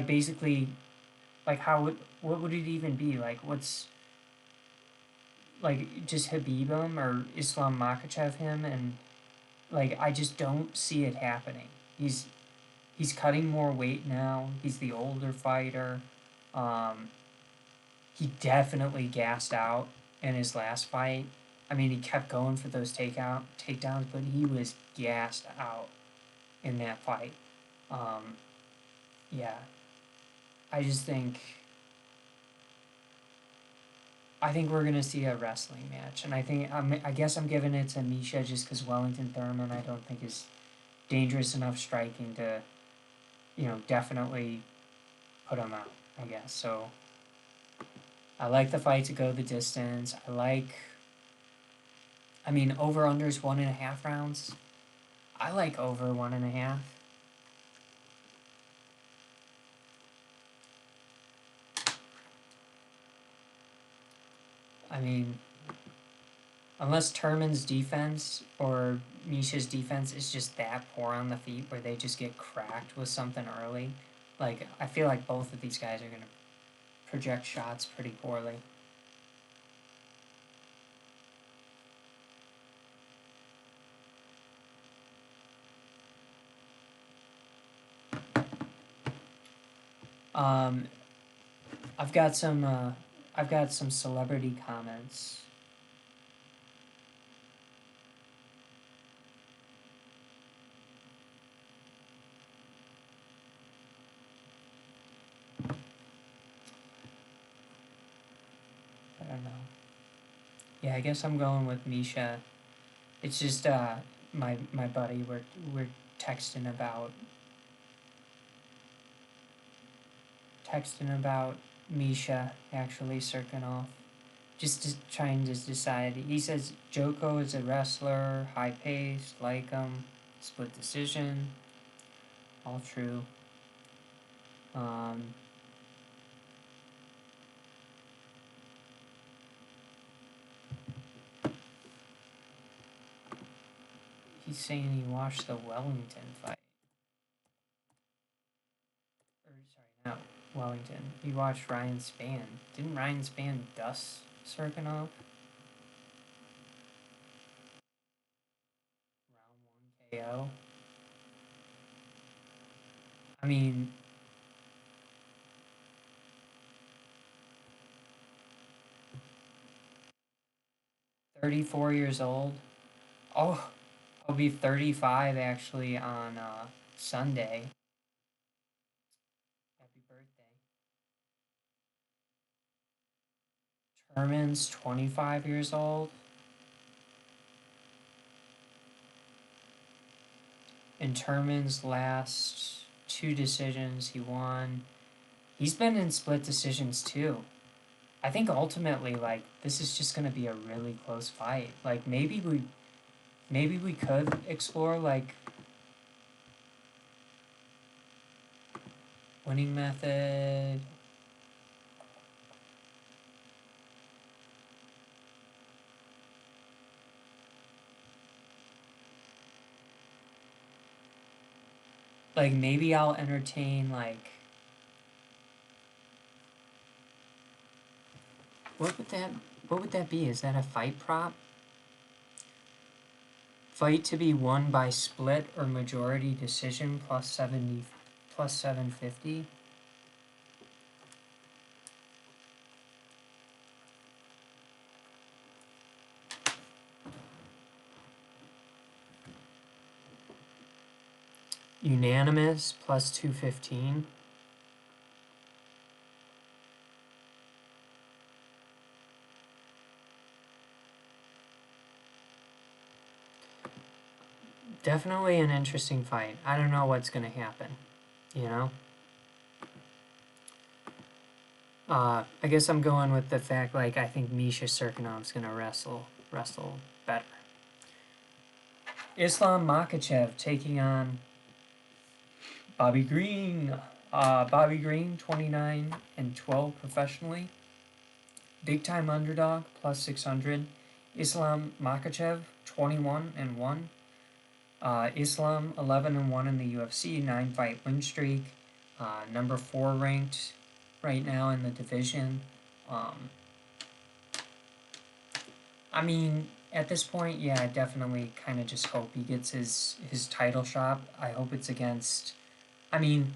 basically, like, what would it even be? Like, what's, like, just Habib him or Islam Makhachev him? And, like, I just don't see it happening. He's cutting more weight now. He's the older fighter. He definitely gassed out in his last fight. I mean, he kept going for those takedowns, but he was gassed out in that fight. Yeah. I just think... I think we're going to see a wrestling match. And I guess I'm giving it to Misha just because Wellington Thurman I don't think is dangerous enough striking to, you know, definitely put him out, I guess. So I like the fight to go the distance. I mean, over-under's 1.5 rounds. I like over 1.5. I mean, unless Thurman's defense or Misha's defense is just that poor on the feet where they just get cracked with something early, like, I feel like both of these guys are going to project shots pretty poorly. I've got some celebrity comments. I don't know. Yeah, I guess I'm going with Misha. It's just my buddy. We're texting about Misha, actually, Serkinov. Just trying to decide. He says Joko is a wrestler, high paced, like him, split decision. All true. He's saying he watched the Wellington fight. Or, sorry, not Wellington. He watched Ryan Spann. Didn't Ryan Spann dust Serkinov? Round 1 KO. I mean, "34 years old." Oh, I'll be 35 actually on Sunday. Happy birthday. Herman's 25 years old. In Terman's last 2 decisions, he won. He's been in split decisions too. I think ultimately, like, this is just gonna be a really close fight. Like, maybe we could explore, like, winning method. Like, maybe I'll entertain, like, what would that be? Is that a fight prop? Fight to be won by split or majority decision plus 70 plus 750. Unanimous plus 215. Definitely an interesting fight. I don't know what's going to happen, you know? I guess I'm going with the fact, like, I think Misha Serkinov's going to wrestle better. Islam Makhachev taking on Bobby Green. Bobby Green, 29-12 professionally. Big time underdog, plus 600. Islam Makhachev, 21-1. Islam, 11-1 in the UFC, 9-fight win streak. Number 4 ranked right now in the division. I mean, at this point, yeah, I definitely kind of just hope he gets his title shot. I hope it's against... I mean,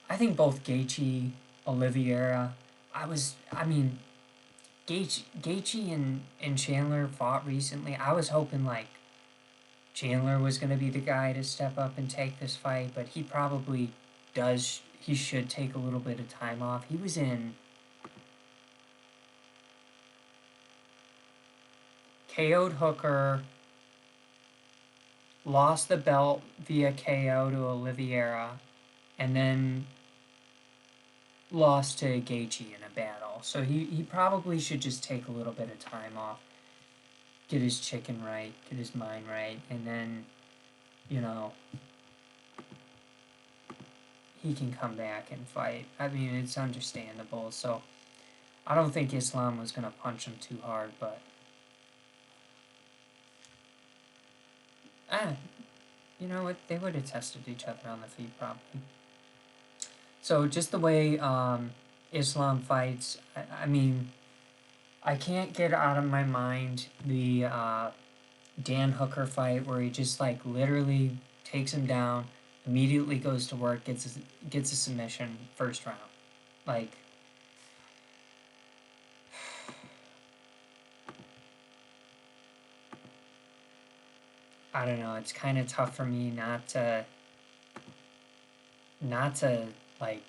I think both Gaethje, Oliveira... Gaethje and Chandler fought recently. I was hoping, like, Chandler was going to be the guy to step up and take this fight, but he probably does. He should take a little bit of time off. He was in... KO'd Hooker, lost the belt via KO to Oliveira, and then lost to Gaethje in a battle, so he probably should just take a little bit of time off, get his chicken right, get his mind right, and then, you know, he can come back and fight. I mean, it's understandable. So I don't think Islam was gonna punch him too hard, but you know what? They would have tested each other on the feet probably. So just the way Islam fights, I mean, I can't get out of my mind the Dan Hooker fight where he just like literally takes him down, immediately goes to work, gets a submission first round. Like, I don't know, it's kind of tough for me not to like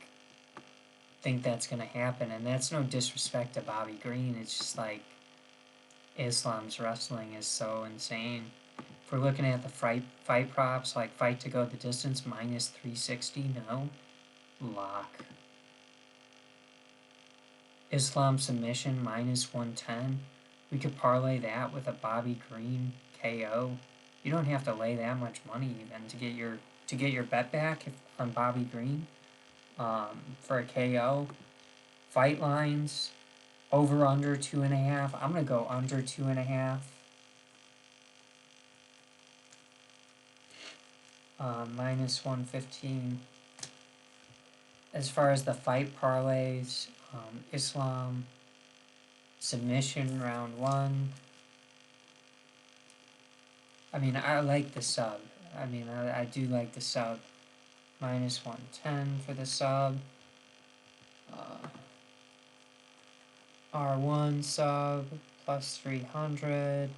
think that's gonna happen, and that's no disrespect to Bobby Green. It's just like Islam's wrestling is so insane. If we're looking at the fight props, like fight to go the distance minus 360, no. Lock. Islam submission minus 110. We could parlay that with a Bobby Green KO. You don't have to lay that much money even to get your bet back on Bobby Green for a KO. Fight lines over under 2.5. I'm gonna go under 2.5. Minus 115. As far as the fight parlays, Islam submission round 1. I mean, I like the sub. I mean, I do like the sub. Minus 110 for the sub. R1 sub plus 300.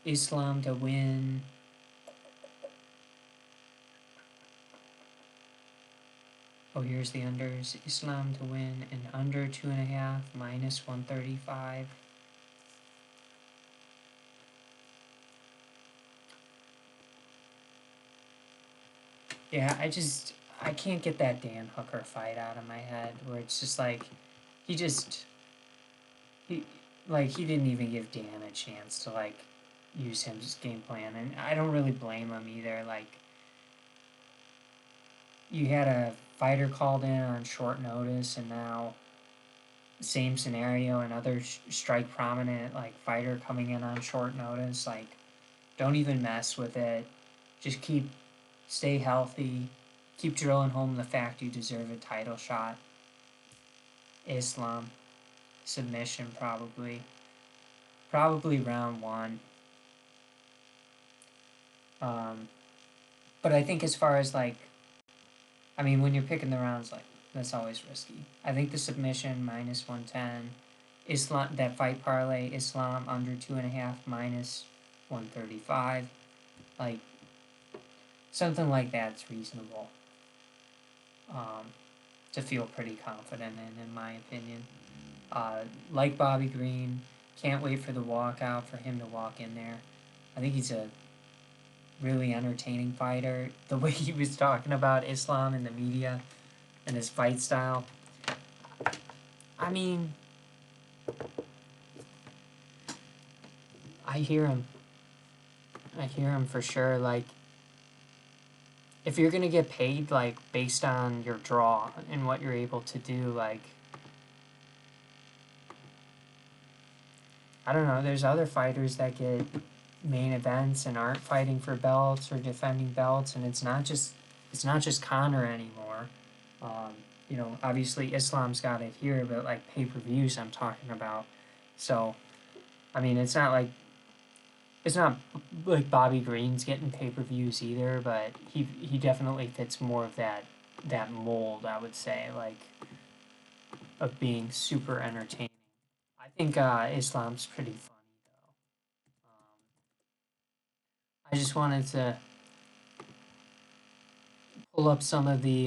Islam to win. Oh, here's the unders. Islam to win and under 2.5 minus 135. Yeah, I can't get that Dan Hooker fight out of my head where it's just like, he didn't even give Dan a chance to like use his game plan, and I don't really blame him either. Like, you had a fighter called in on short notice, and now same scenario, another strike prominent like fighter coming in on short notice. Like, don't even mess with it. Just stay healthy, keep drilling home the fact you deserve a title shot. Islam submission probably round 1. But I think as far as like, I mean, when you're picking the rounds, like, that's always risky. I think the submission minus 110, Islam, that fight parlay, Islam under 2.5 minus 135, like something like that's reasonable to feel pretty confident in my opinion. Like Bobby Green, can't wait for the walkout, for him to walk in there. I think he's a really entertaining fighter. The way he was talking about Islam in the media and his fight style. I mean, I hear him. I hear him for sure. Like, if you're gonna get paid, like, based on your draw and what you're able to do, like, I don't know, there's other fighters that get main events and aren't fighting for belts or defending belts, and it's not just Conor anymore. You know, obviously Islam's got it here, but like pay-per-views I'm talking about. So, I mean, it's not like Bobby Green's getting pay-per-views either, but he definitely fits more of that mold, I would say, like, of being super entertaining. I think Islam's pretty funny though. I just wanted to pull up some of the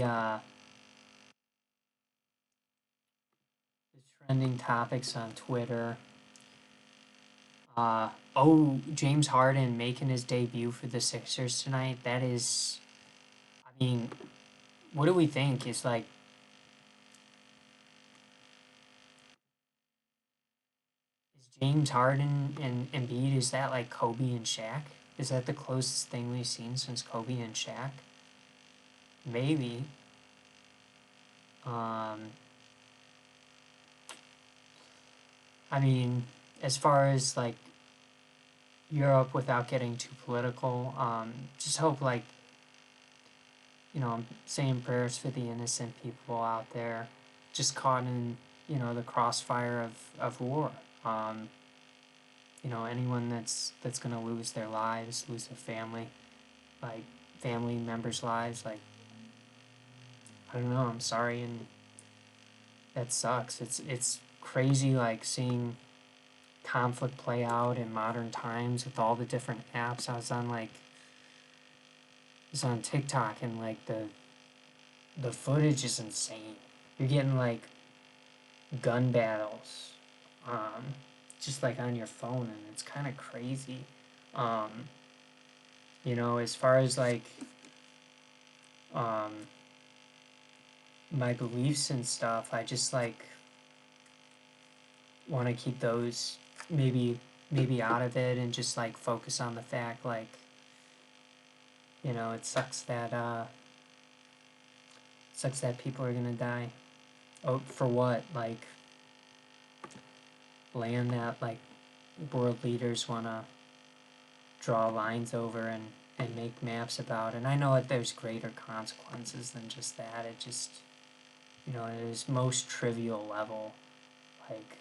trending topics on Twitter. Oh, James Harden making his debut for the Sixers tonight. That is, I mean, what do we think? Is like, is James Harden and Embiid, is that like Kobe and Shaq? Is that the closest thing we've seen since Kobe and Shaq? Maybe. Um, I mean, as far as like Europe, without getting too political, just hope like, I'm saying prayers for the innocent people out there, just caught in, the crossfire of war. Um, anyone that's gonna lose their lives, lose their family, like family members' lives, like I don't know. I'm sorry, and that sucks. It's crazy, like seeing conflict play out in modern times with all the different apps. I was on TikTok, and like the footage is insane. You're getting like gun battles, um, just like on your phone, and it's kind of crazy. Um, as far as like um, my beliefs and stuff, I just like want to keep those maybe out of it and just like focus on the fact like it sucks that people are gonna die. Oh, for what? Like land that like world leaders want to draw lines over and make maps about. And I know that there's greater consequences than just that. It just, at its most trivial level, like,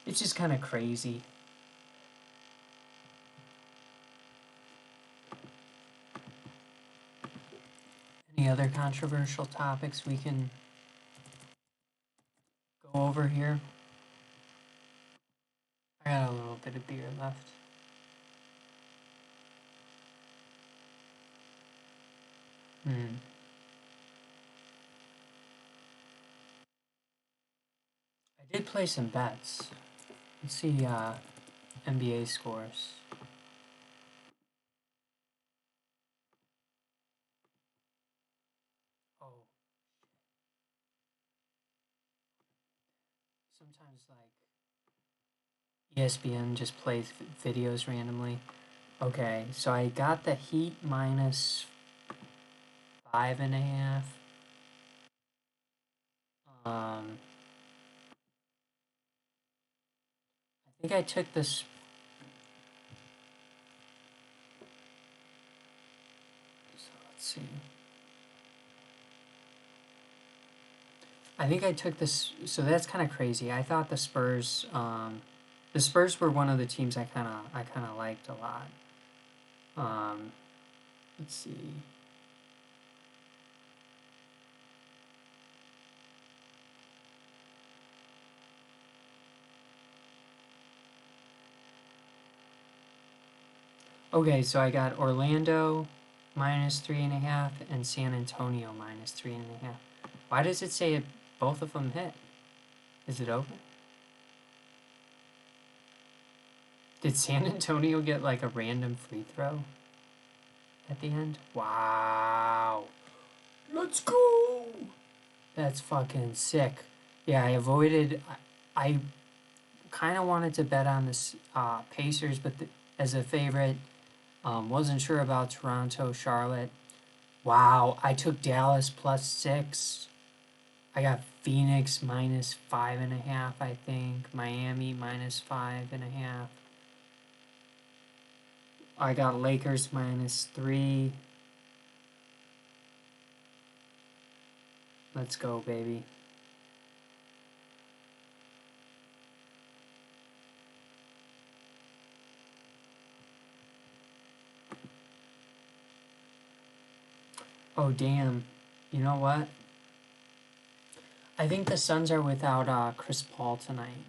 it's just kind of crazy. Any other controversial topics we can go over here? I got a little bit of beer left. I did play some bets. Let's see NBA scores. Oh. Sometimes like ESPN just plays videos randomly. Okay, so I got the Heat minus 5.5. I think I took this. So let's see. I think I took this. So that's kind of crazy. I thought the Spurs. The Spurs were one of the teams I kind of liked a lot. Let's see. Okay, so I got Orlando minus 3.5 and San Antonio minus 3.5. Why does it say both of them hit? Is it over? Did San Antonio get like a random free throw at the end? Wow. Let's go. That's fucking sick. Yeah, I kind of wanted to bet on this Pacers, but as a favorite, wasn't sure about Toronto, Charlotte. Wow, I took Dallas plus 6. I got Phoenix minus 5.5, I think. Miami minus 5.5. I got Lakers minus 3. Let's go, baby. Oh, damn. You know what? I think the Suns are without Chris Paul tonight.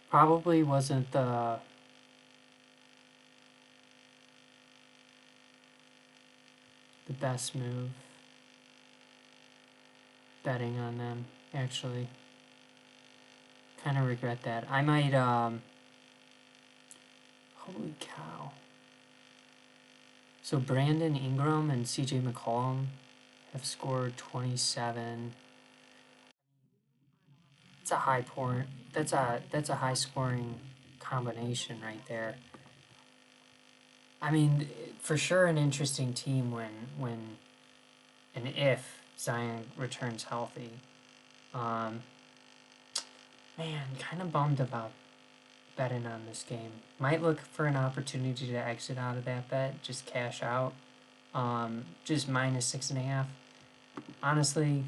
Probably wasn't the... the best move. Betting on them, actually. Kind of regret that. I might, holy cow. So Brandon Ingram and CJ McCollum have scored 27. It's a high point. That's a high scoring combination right there. I mean, for sure an interesting team when and if Zion returns healthy. Man, kind of bummed about betting on this game. Might look for an opportunity to exit out of that bet, just cash out. Just minus 6.5. Honestly,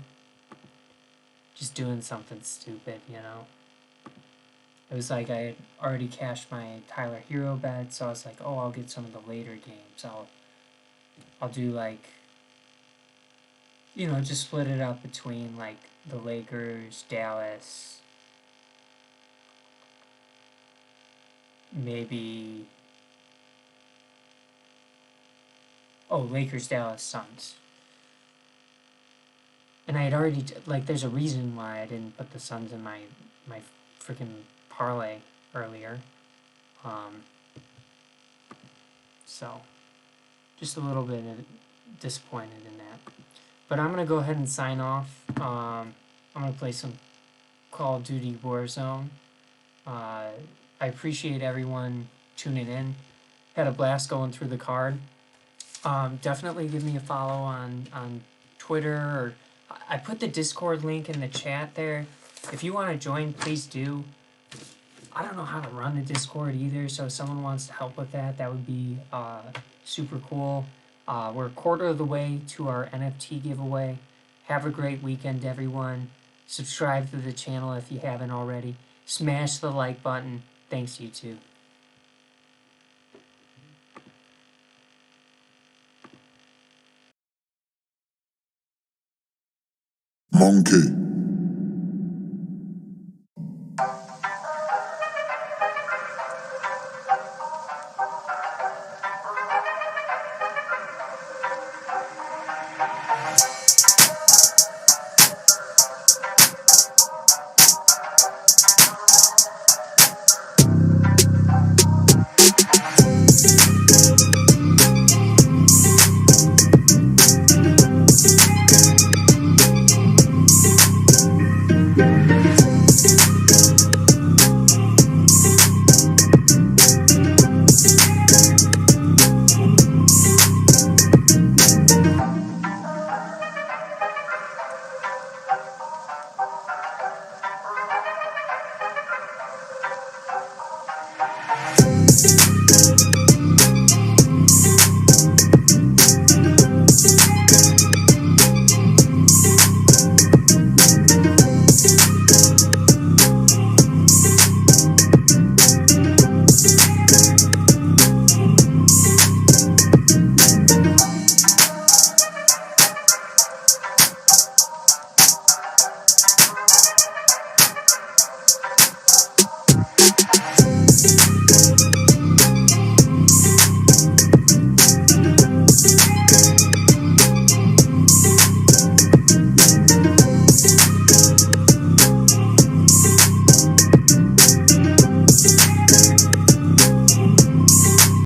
just doing something stupid, you know. It was like I had already cashed my Tyler Hero bet, so I was like, oh, I'll get some of the later games. I'll do like, you know, just split it up between like the Lakers, Dallas, maybe, Lakers, Dallas, Suns. And I had already, like, there's a reason why I didn't put the Suns in my freaking parlay earlier. So, just a little bit disappointed in that. But I'm going to go ahead and sign off. I'm going to play some Call of Duty Warzone. I appreciate everyone tuning in. Had a blast going through the card. Definitely give me a follow on Twitter, or I put the Discord link in the chat there. If you want to join, please do. I don't know how to run the Discord either, so if someone wants to help with that, that would be super cool. We're a quarter of the way to our NFT giveaway. Have a great weekend, everyone. Subscribe to the channel if you haven't already. Smash the like button. Thanks, YouTube. Monkey.